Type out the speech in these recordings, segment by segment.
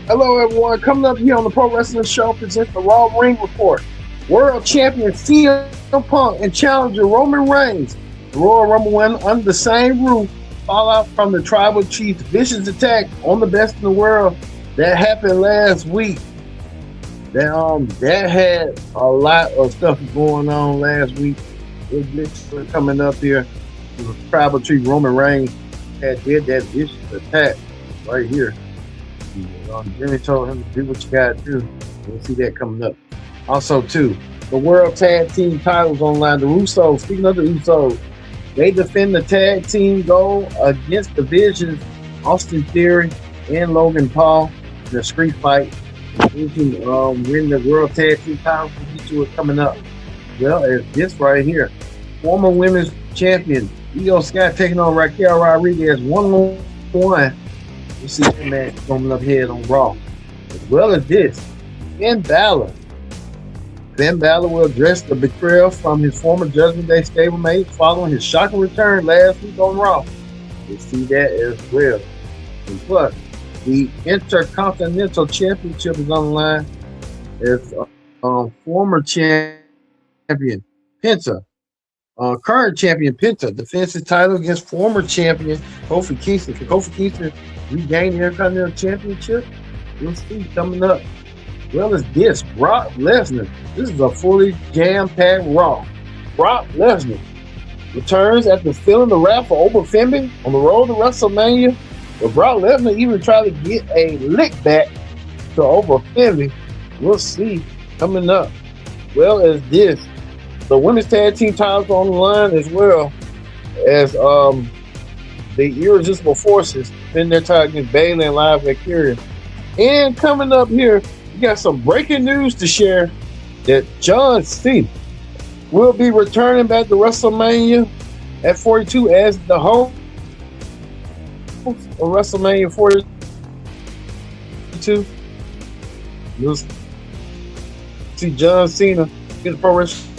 Hello, everyone. Coming up here on the Pro Wrestling Show presents the Raw Ring Report. World Champion CM Punk and Challenger Roman Reigns. The Royal Rumble win under the same roof. Fallout from the Tribal Chief's vicious attack on the best in the world that happened last week. That had a lot of stuff going on last week. It's coming up here. The Tribal Chief Roman Reigns did that vicious attack right here. Jimmy told him to do what you gotta do. We'll see that coming up. Also, too, the World Tag Team titles online. The Usos, speaking of the Usos, they defend the tag team goal against the Visions, Austin Theory and Logan Paul in a street fight. Who can win the World Tag Team titles? We'll get to it coming up. Well, as this right here, former women's champion Io Sky taking on Raquel Rodriguez 1-on-1. You see that match coming up here on Raw. As well as this, Finn Balor. Finn Balor will address the betrayal from his former Judgment Day stablemate following his shocking return last week on Raw. You see that as well. And plus, the Intercontinental Championship is on the line as former champion Penta. Current champion Penta defends his title against former champion Kofi Kingston. Can Kofi Kingston regain the Intercontinental Championship? We'll see coming up. Well as this, Brock Lesnar. This is a fully jam-packed Raw. Brock Lesnar returns after filling the rap for Oprah Fenby on the road to WrestleMania. But Brock Lesnar even tried to get a lick back to Oprah Fenby. We'll see coming up. Well as this, the women's tag team titles on the line as well as the Irresistible Forces defend their title against Bayley and Live Valkyria. And coming up here, we got some breaking news to share that John Cena will be returning back to WrestleMania at 42 as the host of WrestleMania 42. You'll see John Cena get the pro wrestling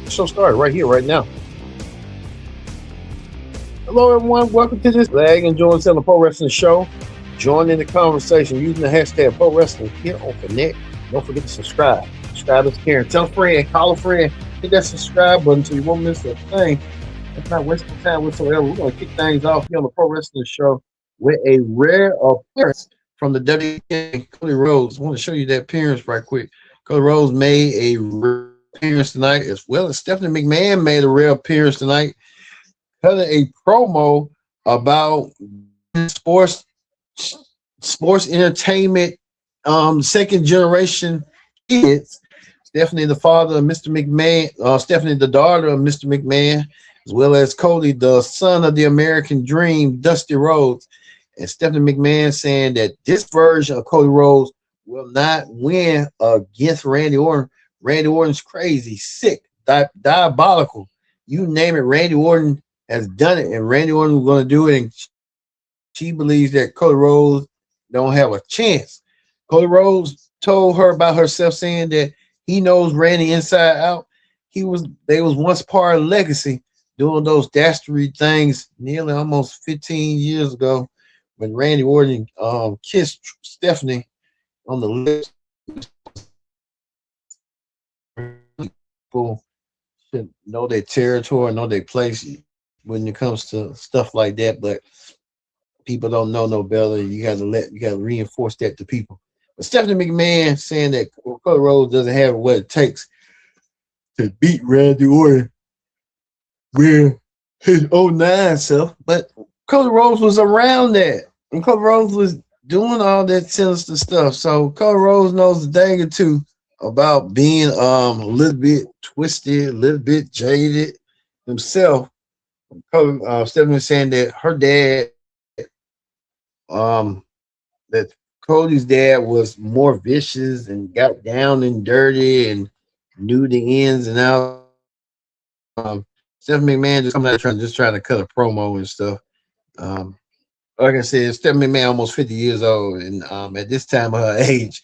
show started right here, right now. Hello, everyone. Welcome to this Lag and Join on the Pro Wrestling Show. Join in the conversation using the hashtag Pro Wrestling here on Connect. Don't forget to subscribe. Subscribe is caring. Tell a friend, call a friend, hit that subscribe button so you won't miss a thing. It's not wasting time whatsoever. We're going to kick things off here on the Pro Wrestling Show with a rare appearance from the WWE. Cody Rhodes. I want to show you that appearance right quick. Cody Rhodes made a rare appearance tonight, as well as Stephanie McMahon made a rare appearance tonight, cutting a promo about sports entertainment, second generation kids. Stephanie, the father of Mr. McMahon, Stephanie, the daughter of Mr. McMahon, as well as Cody, the son of the American Dream, Dusty Rhodes. And Stephanie McMahon saying that this version of Cody Rhodes will not win against Randy Orton. Randy Orton's crazy, sick, diabolical. You name it, Randy Orton has done it, and Randy Orton is going to do it. And she believes that Cody Rhodes don't have a chance. Cody Rhodes told her about herself, saying that he knows Randy inside out. They was once part of legacy, doing those dastardly things nearly almost 15 years ago when Randy Orton kissed Stephanie on the lips. People should know their territory, know their place when it comes to stuff like that, but people don't know no better. You got to reinforce that to people. But Stephanie McMahon saying that Cody Rhodes doesn't have what it takes to beat Randy Orton with his 09 self. But Cody Rhodes was around that, and Cody Rhodes was doing all that sinister stuff. So Cody Rhodes knows a thing or two about being a little bit twisted, a little bit jaded himself. Stephanie saying that her dad, that Cody's dad was more vicious and got down and dirty and knew the ins and outs. Stephanie McMahon just coming out trying to cut a promo and stuff. Like I said, Stephanie McMahon almost 50 years old, and at this time of her age,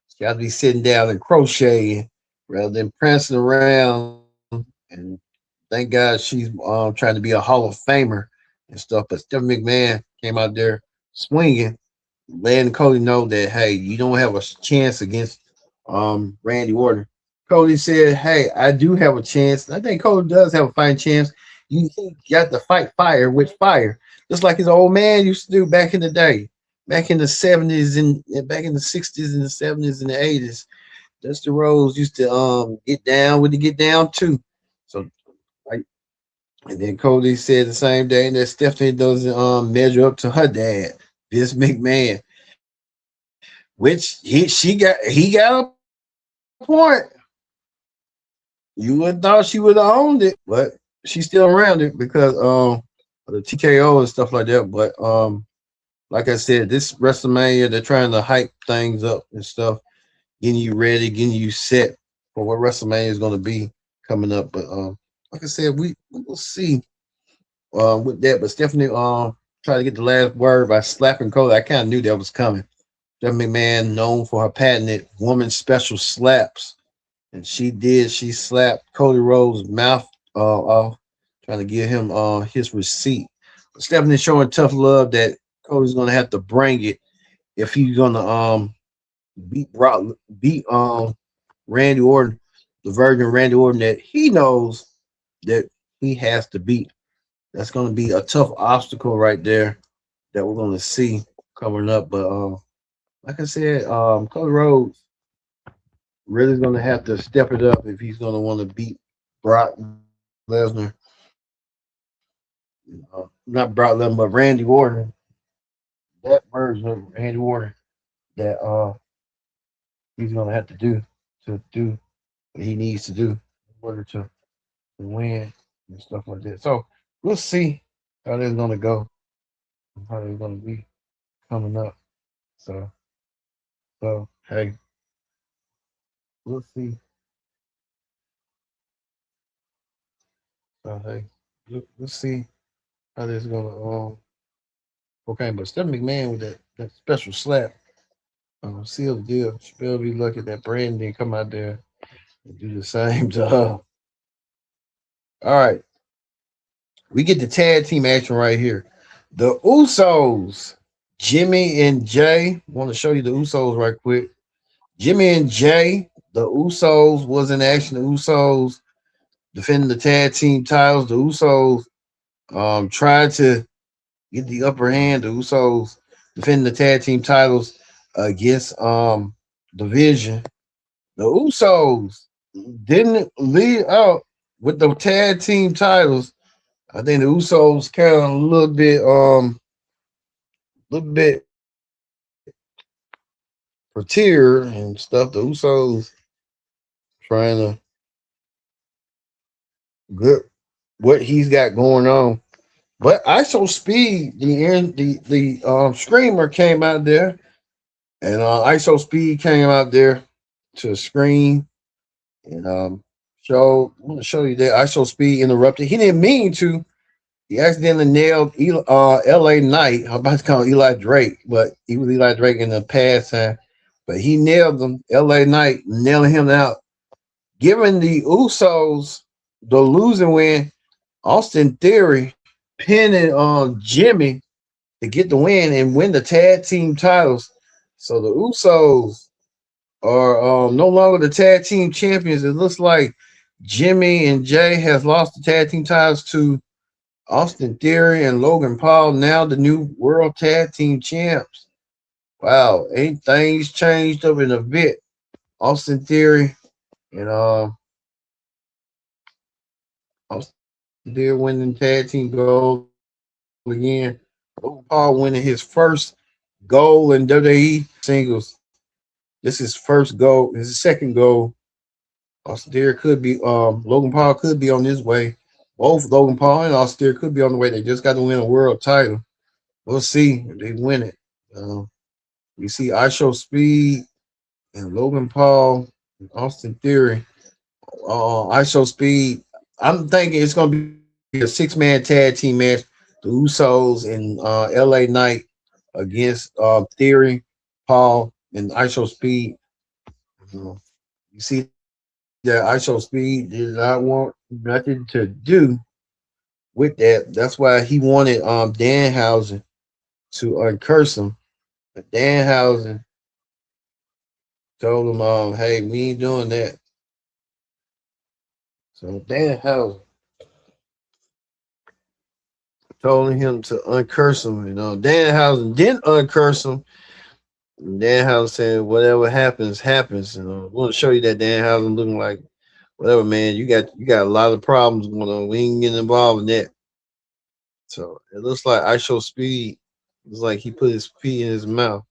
she got to be sitting down and crocheting rather than prancing around. And thank God she's trying to be a Hall of Famer and stuff. But Stephanie McMahon came out there swinging letting Cody know that hey, you don't have a chance against Randy Orton. Cody said, "Hey, I do have a chance. I think Cody does have a fighting chance. You he got to fight fire with fire, just like his old man used to do back in the day, back in the '70s and back in the '60s and the '70s and the '80s. Dusty Rose used to get down with the get down too. So like, and then Cody said the same day that Stephanie doesn't measure up to her dad, Vince McMahon, which he got a point. You would have thought she would have owned it, but she's still around it because the TKO and stuff like that. But like I said, this WrestleMania they're trying to hype things up and stuff, getting you ready, getting you set for what WrestleMania is going to be coming up. But like I said, we will see with that. But Stephanie tried to get the last word by slapping Cody. I kind of knew that was coming. Stephanie McMahon known for her patented woman special slaps, and she did. She slapped Cody Rhodes' mouth off, trying to give him his receipt. But Stephanie showing tough love that Cody's going to have to bring it if he's going to beat Randy Orton, the Virgin Randy Orton that he knows that he has to beat. That's going to be a tough obstacle right there that we're going to see coming up. But like I said, Cody Rhodes really going to have to step it up if he's going to want to beat Brock Lesnar. Not Brock Lesnar, but Randy Orton. That version of Randy Orton that he's going to have to do what he needs to do in order to win and stuff like that. So we'll see how that's going to go, how they're going to be coming up. So, hey, we'll see. Hey, we'll see how this is going to okay. But Stephanie McMahon with that special slap, seal the deal. She better be lucky that Brandon didn't come out there and do the same to her. All right, we get the tag team action right here. The Usos, Jimmy and Jay. Want to show you the Usos right quick. Jimmy and Jay, the Usos was in action. The Usos defending the tag team titles. The Usos tried to get the upper hand. The Usos defending the tag team titles against Division. The Usos didn't lead out with the tag team titles. I think the Usos kind of a little bit for tier and stuff. The Usos trying to get what he's got going on. But ISO Speed, the screamer came out there, and ISO Speed came out there to scream and show. I'm gonna show you that ISO Speed interrupted. He didn't mean to. He accidentally nailed L.A. Knight. I'm about to call him Eli Drake, but he was Eli Drake in the past time. But he nailed him. L.A. Knight nailing him out, giving the Usos the losing win. Austin Theory pinning on Jimmy to get the win and win the tag team titles. So the Usos are no longer the tag team champions. It looks like Jimmy and Jay has lost the tag team titles to Austin Theory and Logan Paul, now the new world tag team champs. Wow, ain't things changed up in a bit. Austin Theory and Austin Theory winning tag team gold again. Logan Paul winning his first goal in WWE singles. This is first goal. This is second goal. Austin Theory could be Logan Paul could be on his way. Both Logan Paul and Austin Theory could be on the way. They just got to win a world title. We'll see if they win it. Um, we see I Show Speed and Logan Paul and Austin Theory. I Show Speed. I'm thinking it's gonna be a six-man tag team match. The Usos and LA Knight against Theory, Paul, and I Show Speed. Uh, you see that I Show Speed did not want nothing to do with that. That's why he wanted Danhausen to curse him. But Danhausen told him, hey, we ain't doing that. So Danhausen told him to uncurse him. Danhausen didn't uncurse him. Danhausen said, whatever happens, happens. I want to show you that Danhausen looking like whatever, man. You got a lot of problems going on. We ain't getting involved in that. So it looks like I show speed. It's like he put his feet in his mouth.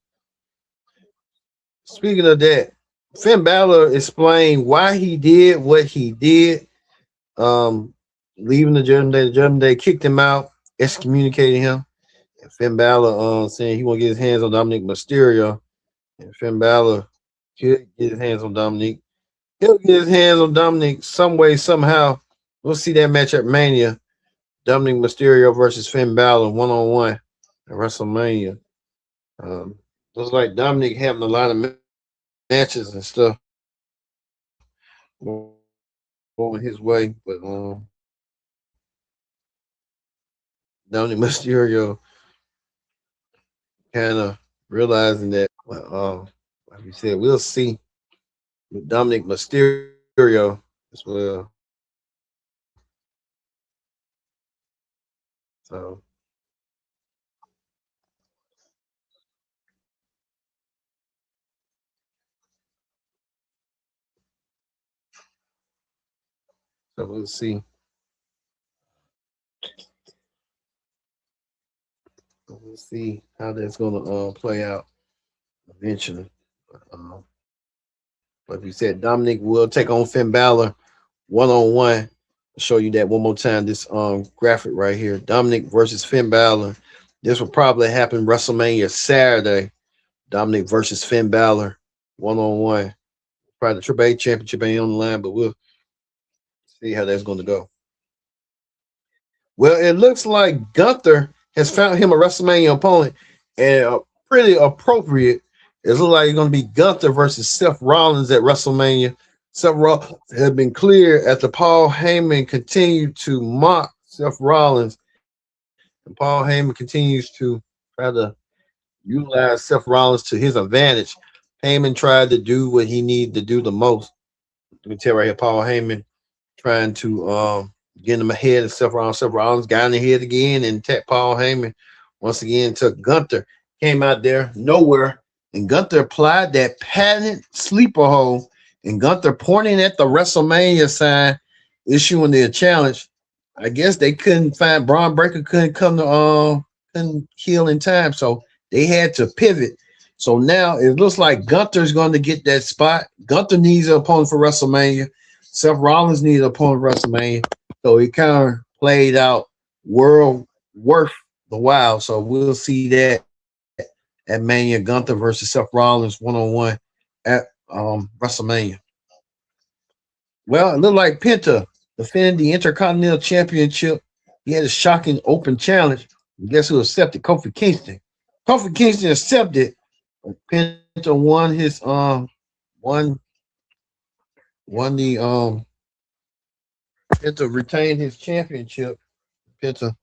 Speaking of that, Finn Balor explained why he did what he did. Um, Leaving the Judgment Day kicked him out, excommunicated him. And Finn Balor saying he want to get his hands on Dominic Mysterio. And Finn Balor could get his hands on Dominic. He'll get his hands on Dominic some way, somehow. We'll see that match at Mania. Dominic Mysterio versus Finn Balor 1-on-1 at WrestleMania. Um, Looks like Dominic having a lot of matches and stuff going his way, but Dominic Mysterio kind of realizing that. Like we said, we'll see with Dominic Mysterio as well. So we'll see. We'll see how that's gonna play out eventually. Um, like you said, Dominic will take on Finn Balor 1-on-1. Show you that one more time. This graphic right here, Dominic versus Finn Balor. This will probably happen WrestleMania Saturday. Dominic versus Finn Balor 1-on-1. Probably the Triple A Championship ain't on the line, but we'll see how that's going to go. Well, it looks like Gunther has found him a WrestleMania opponent, and pretty appropriate. It looks like it's going to be Gunther versus Seth Rollins at WrestleMania. Seth Rollins had been cleared after Paul Heyman continued to mock Seth Rollins, and Paul Heyman continues to try to utilize Seth Rollins to his advantage. Heyman tried to do what he needed to do the most. You can tell right here, Paul Heyman trying to get him ahead of Seth Rollins. Seth Rollins got in the head again and attacked Paul Heyman. Once again, took Gunther, came out there nowhere, and Gunther applied that patent sleeper hole, and Gunther pointing at the WrestleMania sign, issuing the challenge. I guess they couldn't find Braun Breaker couldn't come to couldn't heal in time, so they had to pivot. So now it looks like Gunther's going to get that spot. Gunther needs an opponent for WrestleMania. Seth Rollins needed an opponent for WrestleMania. So he kind of played out world worth the while. So we'll see that at Mania. Gunther versus Seth Rollins 1-on-1 at WrestleMania. Well, it looked like Penta defending the Intercontinental Championship. He had a shocking open challenge. And guess who accepted? Kofi Kingston. Kofi Kingston accepted. Penta won his won won the Penta retained his championship. Penta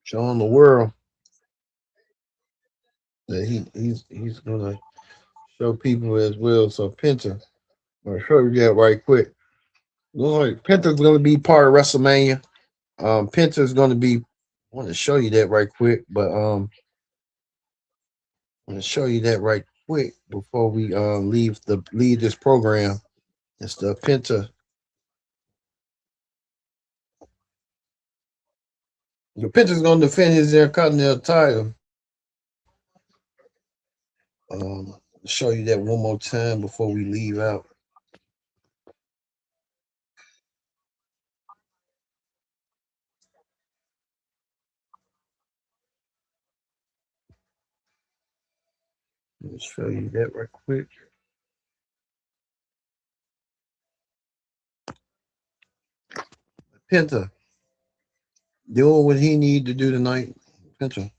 showing the world that he's gonna show people as well. So Penta, I'm gonna show you that right quick. Looks like Penta's gonna be part of WrestleMania. Penta's gonna be. I want to show you that right quick, but I'm gonna show you that right quick before we leave this program and stuff. Penta's gonna defend his Intercontinental title. Show you that one more time before we leave out. Let me show you that right quick. Penta doing what he need to do tonight. Penta.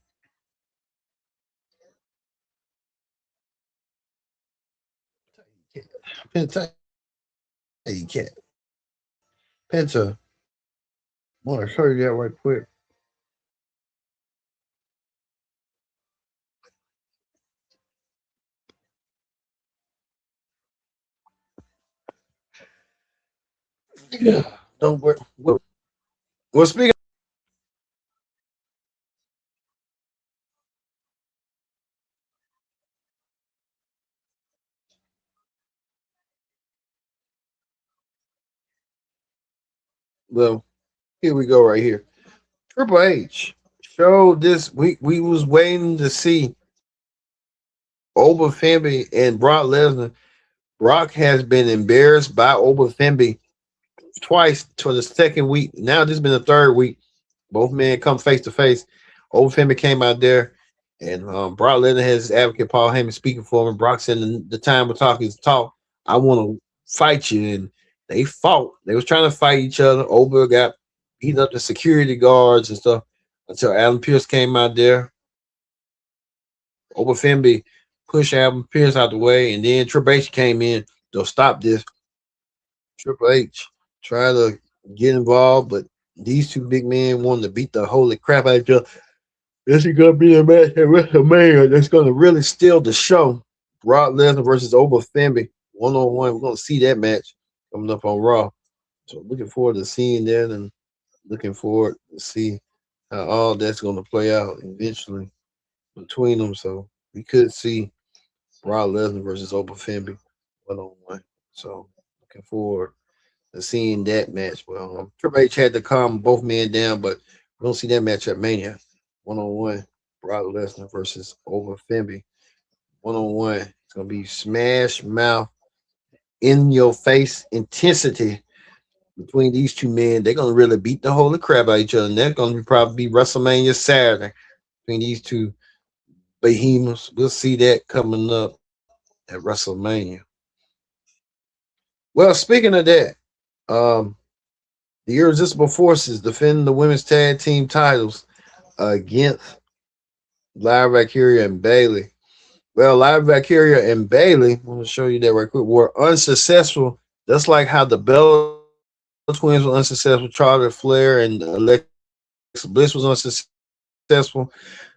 Penta. Hey, cat. Penta. I want to show you that right quick. Yeah. Don't worry. Well, speaking. Well, here we go. Right here. Triple H showed this week. We was waiting to see Oba Femi and Brock Lesnar. Brock has been embarrassed by Oba Femi twice for the second week. Now this has been the third week. Both men come face to face. Oba Femi came out there, and Brock Lesnar has his advocate Paul Heyman speaking for him. Brock said, "The time we're talking is talk. I want to fight you." And they fought. They was trying to fight each other. Oba got beat up the security guards and stuff until Alan Pierce came out there. Oba Femi pushed Alan Pierce out the way, and then Triple H came in to stop this. Triple H tried to get involved, but these two big men wanted to beat the holy crap out of each other. This is gonna be a match at WrestleMania that's gonna really steal the show. Brock Lesnar versus Oba Femi 1-on-1. We're gonna see that match coming up on Raw. So looking forward to seeing that and looking forward to see how all that's gonna play out eventually between them. So we could see Brock Lesnar versus Oba Femi 1-on-1. So looking forward to seeing that match. Well, Triple H had to calm both men down, but we don't see that match at Mania 1-on-1. Brock Lesnar versus Oba Femi 1-on-1. It's gonna be smash mouth in your face intensity between these two men. They're gonna really beat the holy crap out of each other. And that's gonna probably be WrestleMania Saturday between these two behemoths. We'll see that coming up at WrestleMania. Well, speaking of that, um, the Irresistible Forces defending the women's tag team titles against Live Valkyria and Bailey. Well, Live Valkyria and Bailey, I'm going to show you that right quick, were unsuccessful, just like how the Bella twins were unsuccessful. Charlotte Flair and Alexa Bliss was unsuccessful.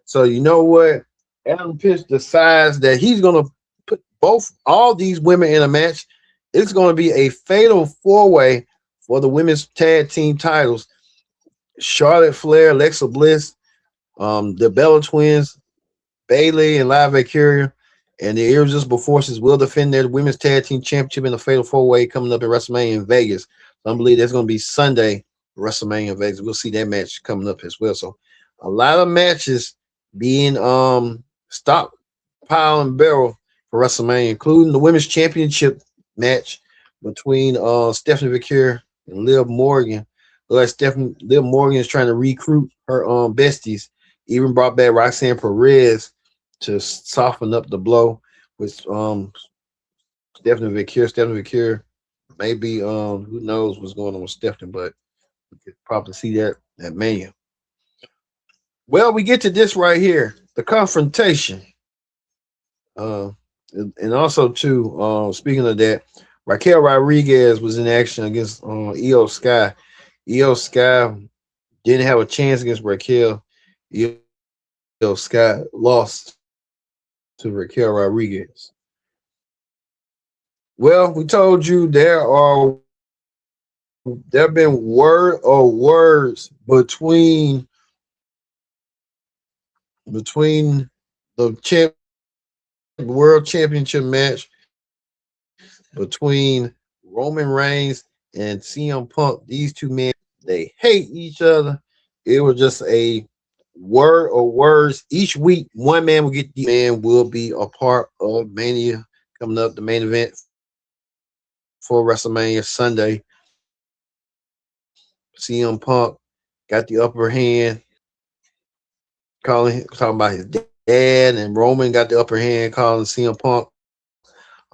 So, you know what? Adam Pitts decides that he's going to put all these women in a match. It's going to be a fatal four way for the women's tag team titles. Charlotte Flair, Alexa Bliss, the Bella Twins, Bailey, and Live Valkyria, and the Irresistible Forces will defend their women's tag team championship in a fatal four way coming up in WrestleMania in Vegas. So I believe that's going to be Sunday, WrestleMania in Vegas. We'll see that match coming up as well. So a lot of matches being stockpile and barrel for WrestleMania, including the women's championship match between Stephanie Victor and Liv Morgan. Like Liv Morgan is trying to recruit her besties. Even brought back Roxanne Perez to soften up the blow with Stephanie Victor. Stephanie Victor, maybe who knows what's going on with Stephanie, but we could probably see that at Mania. Well, we get to this right here, the confrontation. Uh, and also too, speaking of that, Raquel Rodriguez was in action against Io Sky. Io Sky didn't have a chance against Raquel. Io Sky lost to Raquel Rodriguez. Well, we told you there have been words between the world championship match between Roman Reigns and CM Punk. These two men, they hate each other. It was just a word or words each week. One man will get, the man will be a part of Mania coming up, the main event for WrestleMania Sunday. CM Punk got the upper hand, talking about his dad, and Roman got the upper hand, calling CM Punk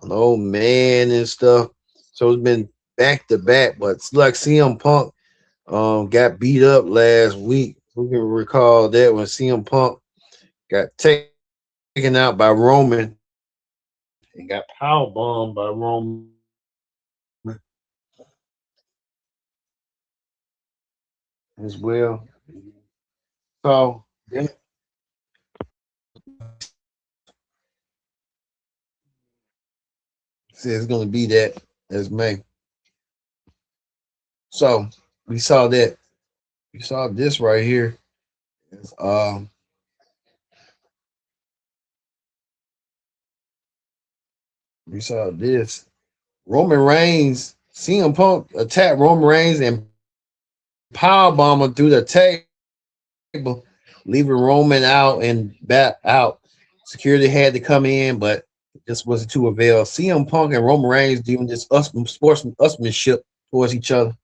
an old man and stuff. So it's been back to back, but it's like CM Punk got beat up last week. Who can recall that when CM Punk got taken out by Roman and got power bombed by Roman as well. So yeah, it's going to be that as May. So we saw that. We saw this right here. Um, we saw this. Roman Reigns, CM Punk attacked Roman Reigns and power bomber through the table, leaving Roman out and back out. Security had to come in, but this wasn't to avail. CM Punk and Roman Reigns doing this sportsmanship towards each other.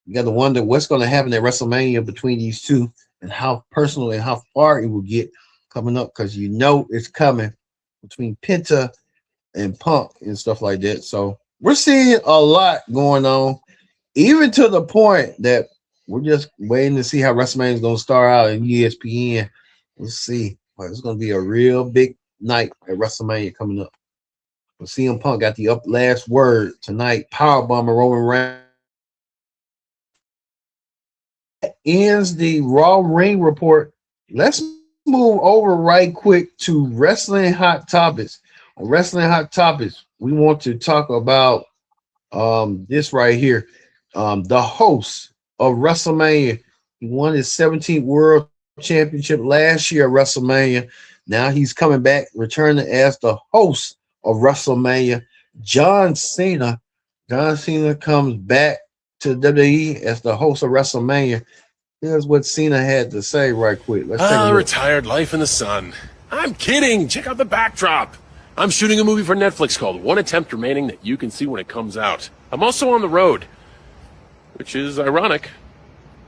You got to wonder what's going to happen at WrestleMania between these two and how personal and how far it will get coming up because you know it's coming between Penta and Punk and stuff like that. So we're seeing a lot going on, even to the point that we're just waiting to see how WrestleMania is going to start out in ESPN. We'll see. But it's going to be a real big night at WrestleMania coming up. But CM Punk got the last word tonight. Powerbomb Roman Reigns. Ends the Raw Ring Report. Let's move over right quick to Wrestling Hot Topics. On Wrestling Hot Topics, we want to talk about this right here. The host of WrestleMania. He won his 17th World Championship last year at WrestleMania. Now he's coming back, returning as the host of WrestleMania. John Cena. John Cena comes back to WWE as the host of WrestleMania. Here's what Cena had to say right quick. Let's take a look. Retired life in the sun. I'm kidding. Check out the backdrop. I'm shooting a movie for Netflix called One Attempt Remaining that you can see when it comes out. I'm also on the road, which is ironic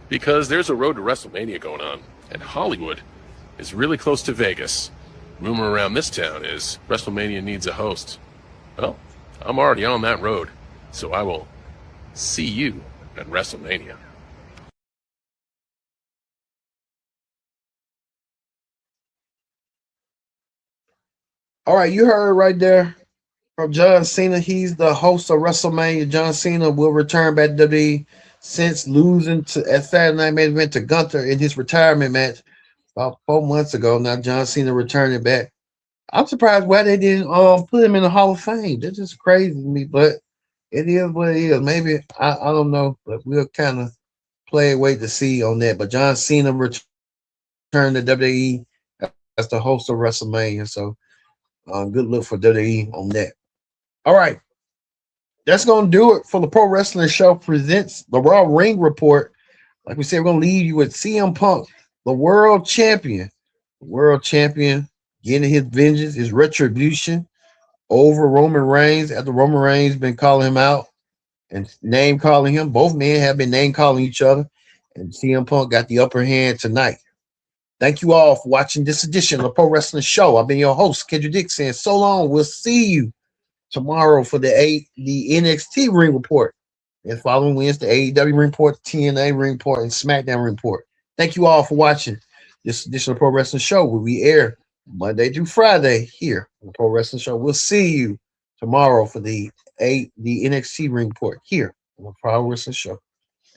because there's a road to WrestleMania going on, and Hollywood is really close to Vegas. Rumor around this town is WrestleMania needs a host. Well, I'm already on that road, so I will see you at WrestleMania. All right, you heard right there from John Cena. He's the host of WrestleMania. John Cena will return back to WWE since losing to at Saturday Night Main Event to Gunther in his retirement match about 4 months ago. Now John Cena returning back. I'm surprised why they didn't put him in the Hall of Fame. That's just crazy to me, but it is what it is. Maybe I don't know, but we'll kind of wait to see on that. But John Cena returned to WWE as the host of WrestleMania. So good look for WWE on that. All right. That's going to do it for the Pro Wrestling Show presents the Raw Ring Report. Like we said, we're going to leave you with CM Punk, the world champion. The world champion getting his vengeance, his retribution over Roman Reigns after Roman Reigns been calling him out and name calling him. Both men have been name calling each other, and CM Punk got the upper hand tonight. Thank you all for watching this edition of the Pro Wrestling Show. I've been your host, Kendrick Dixon. So long. We'll see you tomorrow for the NXT Ring Report. And following Wednesday, AEW Ring Report, TNA Ring Report, and SmackDown Report. Thank you all for watching this edition of the Pro Wrestling Show, where we air Monday through Friday here on the Pro Wrestling Show. We'll see you tomorrow for the NXT Ring Report here on the Pro Wrestling Show.